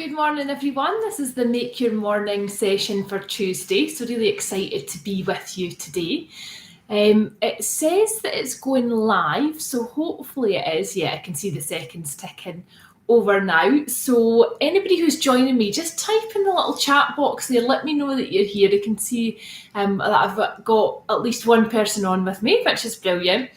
Good morning, everyone. This is the Make Your Morning session for Tuesday. So really excited to be with you today. It says that it's going live, so hopefully it is. Yeah, I can see the seconds ticking over now. So anybody who's joining me, just type in the little chat box there. Let me know that you're here. I can see that I've got at least one person on with me, which is brilliant.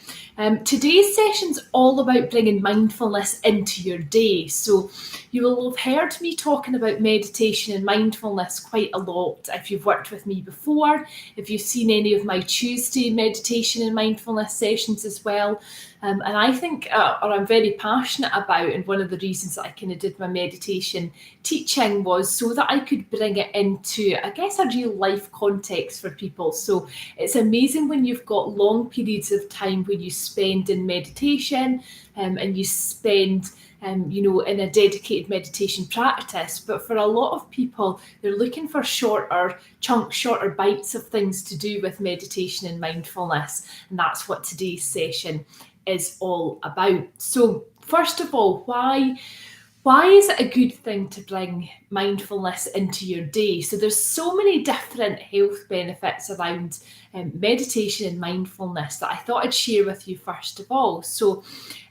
Today's session's all about bringing mindfulness into your day. So you will have heard me talking about meditation and mindfulness quite a lot if you've worked with me before, if you've seen any of my Tuesday meditation and mindfulness sessions as well. And I think, or I'm very passionate about, and one of the reasons that I kind of did my meditation teaching was so that I could bring it into, I guess, a real life context for people. So it's amazing when you've got long periods of time where you spend in meditation and you spend in a dedicated meditation practice. But for a lot of people, they're looking for shorter chunks, shorter bites of things to do with meditation and mindfulness. And that's what today's session is all about. So first of all, why is it a good thing to bring mindfulness into your day? So there's so many different health benefits around meditation and mindfulness that I thought I'd share with you first of all. So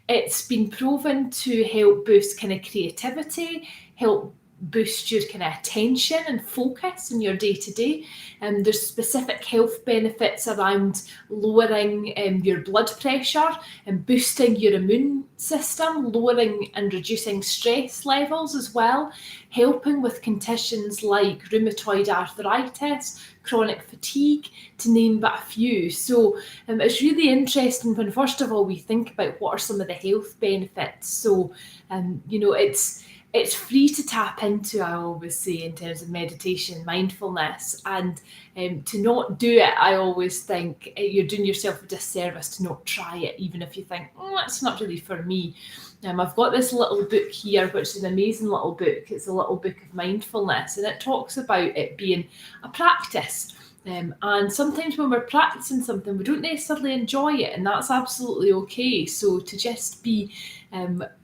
it's been proven to help boost kind of creativity, help boost your kind of attention and focus in your day-to-day. There's specific health benefits around lowering your blood pressure and boosting your immune system, lowering and reducing stress levels as well, helping with conditions like rheumatoid arthritis, chronic fatigue, to name but a few. So it's really interesting when, first of all, we think about what are some of the health benefits. So, it's free to tap into, I always say, in terms of meditation, mindfulness, and to not do it, I always think you're doing yourself a disservice to not try it, even if you think, it's not really for me. I've got this little book here, which is an amazing little book. It's a little book of mindfulness, and it talks about it being a practice. And sometimes when we're practicing something, we don't necessarily enjoy it, and that's absolutely okay. So to just be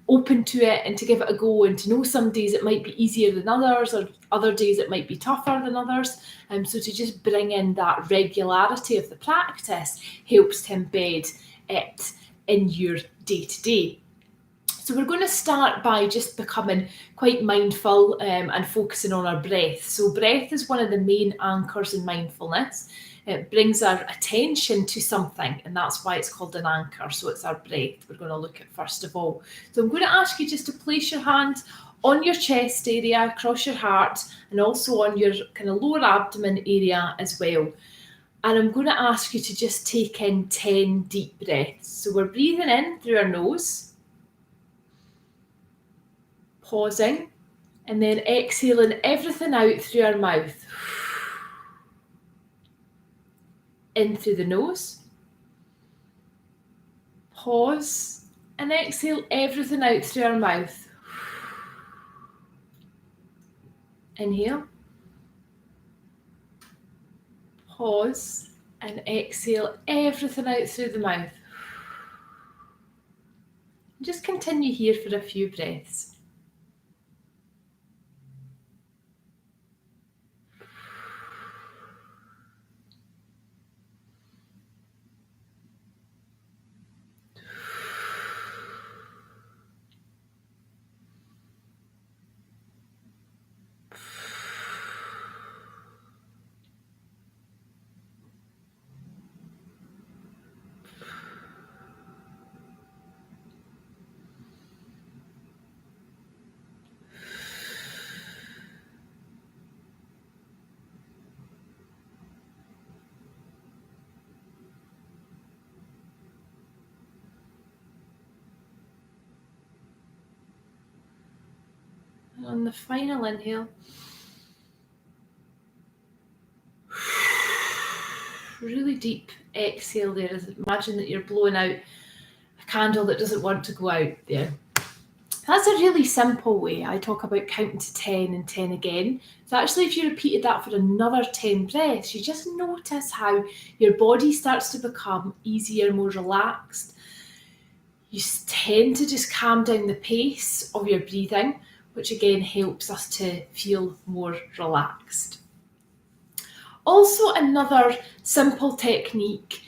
open to it and to give it a go, and to know some days it might be easier than others, or other days it might be tougher than others. So to just bring in that regularity of the practice helps to embed it in your day-to-day. So we're going to start by just becoming quite mindful and focusing on our breath. So breath is one of the main anchors in mindfulness. It brings our attention to something, and that's why it's called an anchor. So it's our breath we're going to look at first of all. So I'm going to ask you just to place your hand on your chest area, across your heart, and also on your kind of lower abdomen area as well. And I'm going to ask you to just take in 10 deep breaths. So we're breathing in through our nose, pausing, and then exhaling everything out through our mouth. In through the nose, pause, and exhale everything out through our mouth. Inhale, pause, and exhale everything out through the mouth. Just continue here for a few breaths. And on the final inhale, really deep exhale there. Imagine that you're blowing out a candle that doesn't want to go out there. That's a really simple way. I talk about counting to 10 and 10 again. So actually, if you repeated that for another 10 breaths, you just notice how your body starts to become easier, more relaxed. You tend to just calm down the pace of your breathing, which again helps us to feel more relaxed. Also, another simple technique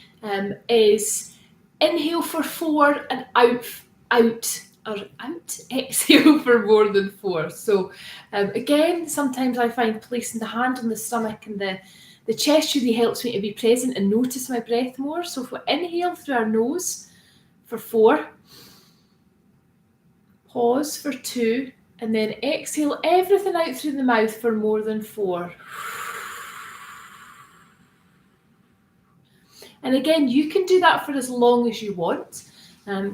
is inhale for 4 and exhale for more than 4. So again, sometimes I find placing the hand on the stomach and the chest really helps me to be present and notice my breath more. So if we inhale through our nose for 4, pause for 2, and then exhale everything out through the mouth for more than 4. And again, you can do that for as long as you want.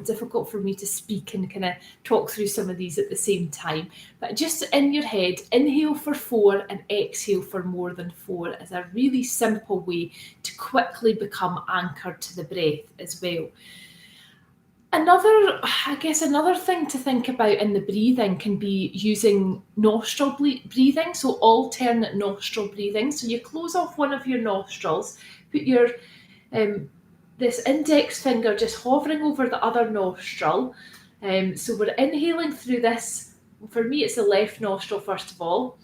Difficult for me to speak and kind of talk through some of these at the same time. But just in your head, inhale for 4 and exhale for more than 4 is a really simple way to quickly become anchored to the breath as well. Another thing to think about in the breathing can be using nostril breathing, so alternate nostril breathing. So you close off one of your nostrils, put your this index finger just hovering over the other nostril. So we're inhaling through this. For me, it's the left nostril first of all.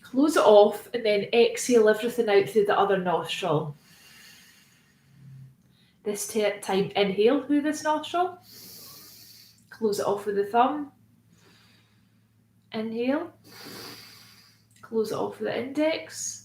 Close it off and then exhale everything out through the other nostril. This time, inhale through this nostril. Close it off with the thumb. Inhale. Close it off with the index.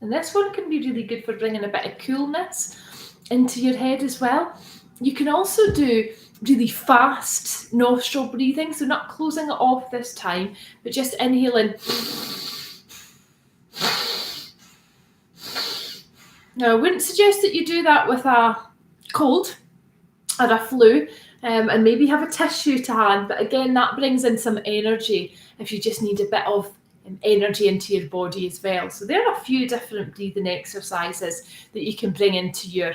And this one can be really good for bringing a bit of coolness into your head as well. You can also do really fast nostril breathing, so not closing it off this time, but just inhaling. Now, I wouldn't suggest that you do that with a cold or a flu, and maybe have a tissue to hand, but again, that brings in some energy if you just need a bit of energy into your body as well. So there are a few different breathing exercises that you can bring into your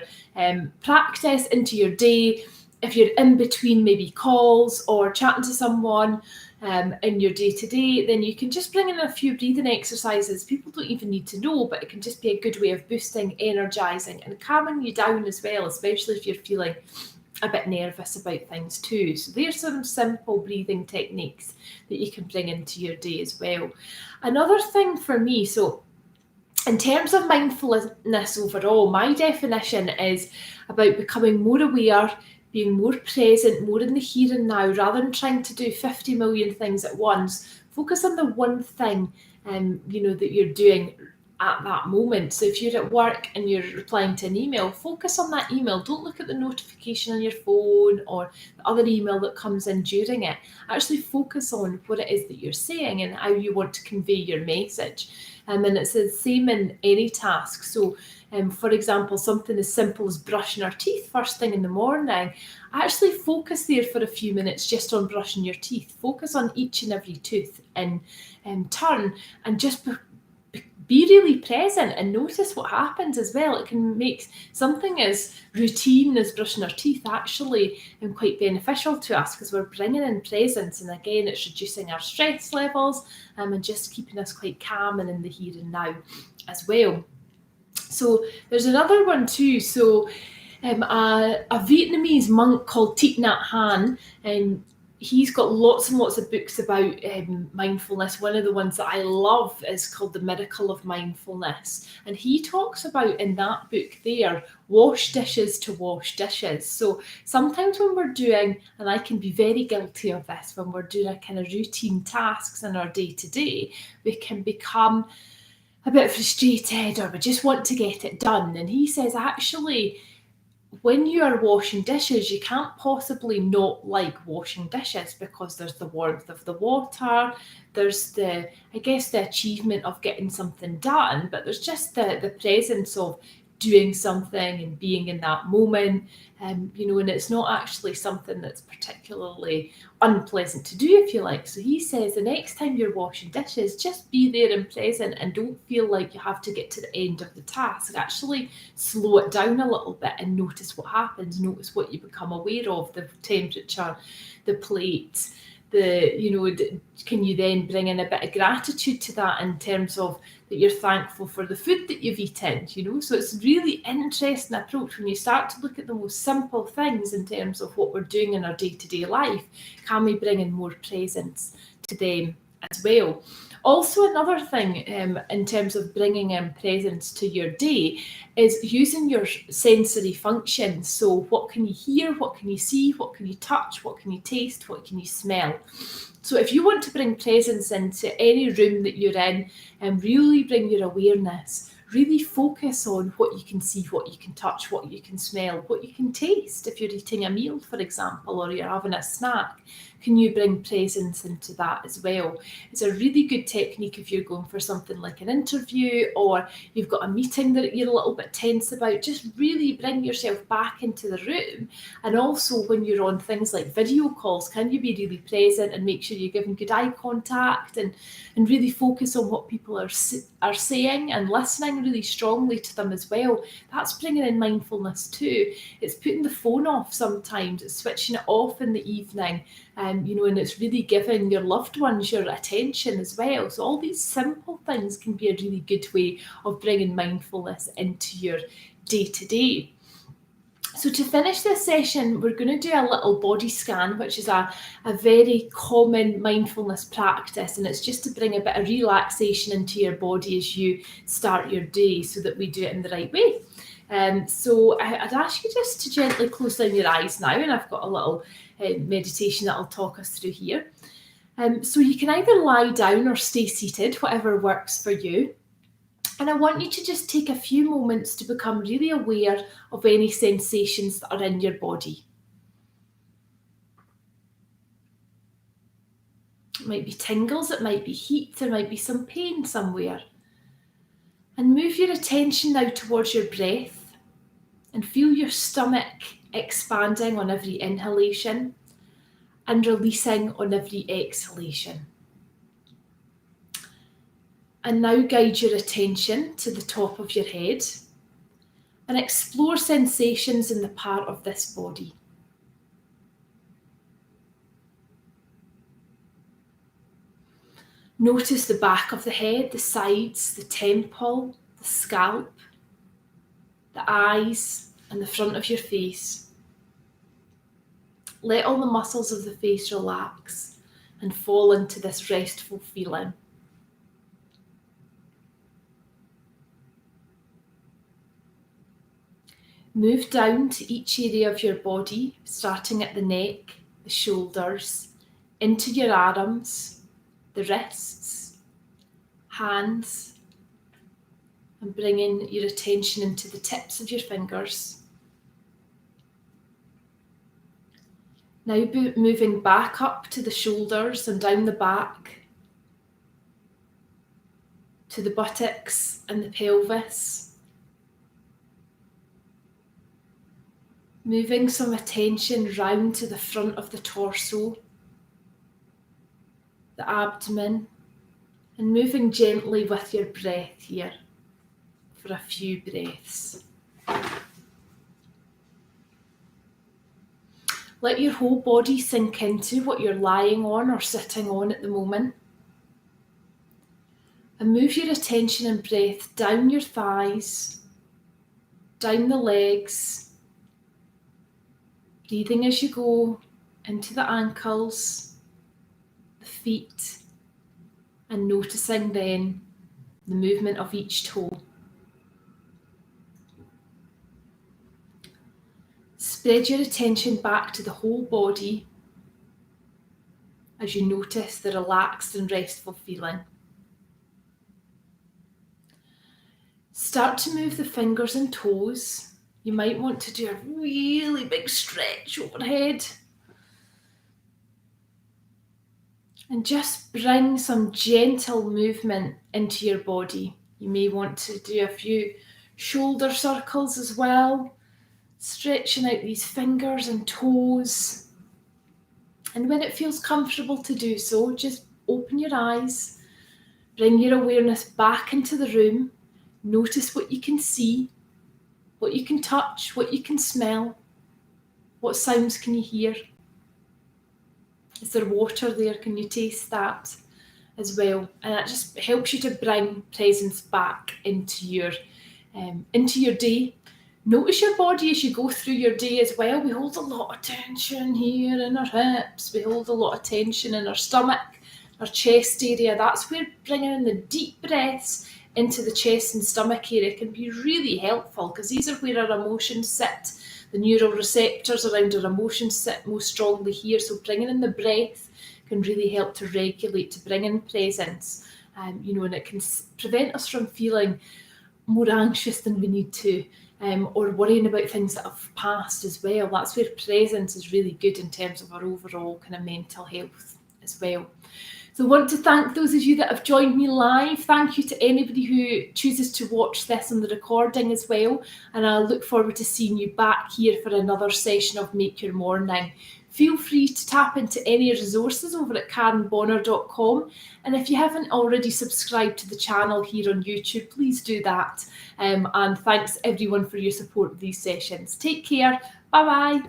practice, into your day. If you're in between maybe calls or chatting to someone in your day-to-day, then you can just bring in a few breathing exercises. People don't even need to know, but it can just be a good way of boosting, energizing and calming you down as well, especially if you're feeling a bit nervous about things too. So there's some simple breathing techniques that you can bring into your day as well. Another thing for me, so in terms of mindfulness overall, my definition is about becoming more aware, being more present, more in the here and now, rather than trying to do 50 million things at once. Focus on the one thing that you're doing at that moment. So if you're at work and you're replying to an email, focus on that email. Don't look at the notification on your phone or the other email that comes in during it. Actually focus on what it is that you're saying and how you want to convey your message. And it's the same in any task. So for example, something as simple as brushing our teeth first thing in the morning, actually focus there for a few minutes just on brushing your teeth. Focus on each and every tooth in turn and just be really present and notice what happens as well. It can make something as routine as brushing our teeth actually quite beneficial to us because we're bringing in presence, and again it's reducing our stress levels and just keeping us quite calm and in the here and now as well. So there's another one too. So a Vietnamese monk called Thich Nhat Hanh, and he's got lots and lots of books about mindfulness. One of the ones that I love is called The Miracle of Mindfulness. And he talks about in that book there, wash dishes to wash dishes. So sometimes when we're doing, and I can be very guilty of this, when we're doing a kind of routine tasks in our day to day, we can become a bit frustrated or we just want to get it done. And he says, actually, when you are washing dishes, you can't possibly not like washing dishes because there's the warmth of the water, there's the achievement of getting something done, but there's just the presence of doing something and being in that moment, and it's not actually something that's particularly unpleasant to do, if you like. So he says the next time you're washing dishes, just be there and present and don't feel like you have to get to the end of the task. Actually slow it down a little bit and notice what happens, notice what you become aware of, the temperature, the plate, can you then bring in a bit of gratitude to that in terms of that you're thankful for the food that you've eaten, So it's a really interesting approach when you start to look at the most simple things in terms of what we're doing in our day-to-day life. Can we bring in more presence to them as well? Also, another thing in terms of bringing in presence to your day is using your sensory functions. So what can you hear? What can you see? What can you touch? What can you taste? What can you smell? So if you want to bring presence into any room that you're in and really bring your awareness, really focus on what you can see, what you can touch, what you can smell, what you can taste. If you're eating a meal, for example, or you're having a snack, can you bring presence into that as well? It's a really good technique if you're going for something like an interview or you've got a meeting that you're a little bit tense about. Just really bring yourself back into the room. And also when you're on things like video calls, can you be really present and make sure you're giving good eye contact and really focus on what people are saying and listening really strongly to them as well. That's bringing in mindfulness too. It's putting the phone off sometimes, it's switching it off in the evening, and it's really giving your loved ones your attention as well. So all these simple things can be a really good way of bringing mindfulness into your day-to-day. So to finish this session, we're going to do a little body scan, which is a very common mindfulness practice, and it's just to bring a bit of relaxation into your body as you start your day so that we do it in the right way. So I'd ask you just to gently close down your eyes now, and I've got a little meditation that I'll talk us through here. So you can either lie down or stay seated, whatever works for you. And I want you to just take a few moments to become really aware of any sensations that are in your body. It might be tingles, it might be heat, there might be some pain somewhere. And move your attention now towards your breath and feel your stomach expanding on every inhalation and releasing on every exhalation. And now guide your attention to the top of your head and explore sensations in the part of this body. Notice the back of the head, the sides, the temple, the scalp, the eyes, and the front of your face. Let all the muscles of the face relax and fall into this restful feeling. Move down to each area of your body, starting at the neck, the shoulders, into your arms, the wrists, hands, and bringing your attention into the tips of your fingers. Now moving back up to the shoulders and down the back, to the buttocks and the pelvis. Moving some attention round to the front of the torso, the abdomen, and moving gently with your breath here for a few breaths. Let your whole body sink into what you're lying on or sitting on at the moment. And move your attention and breath down your thighs, down the legs, breathing as you go into the ankles, the feet, and noticing then the movement of each toe. Spread your attention back to the whole body as you notice the relaxed and restful feeling. Start to move the fingers and toes. You might want to do a really big stretch overhead. And just bring some gentle movement into your body. You may want to do a few shoulder circles as well, stretching out these fingers and toes. And when it feels comfortable to do so, just open your eyes, bring your awareness back into the room, notice what you can see, what you can touch, what you can smell, what sounds can you hear? Is there water there? Can you taste that? as well, and that just helps you to bring presence back into your day. Notice your body as you go through your day as well. We hold a lot of tension here in our hips. We hold a lot of tension in our stomach, our chest area. That's where bringing in the deep breaths into the chest and stomach area can be really helpful, because these are where our emotions sit. The neural receptors around our emotions sit most strongly here. So bringing in the breath can really help to regulate, to bring in presence. And it can prevent us from feeling more anxious than we need to, or worrying about things that have passed as well. That's where presence is really good in terms of our overall kind of mental health as well. So I want to thank those of you that have joined me live. Thank you to anybody who chooses to watch this on the recording as well. And I look forward to seeing you back here for another session of Make Your Morning. Feel free to tap into any resources over at KarenBonner.com. And if you haven't already subscribed to the channel here on YouTube, please do that. And thanks everyone for your support of these sessions. Take care. Bye-bye.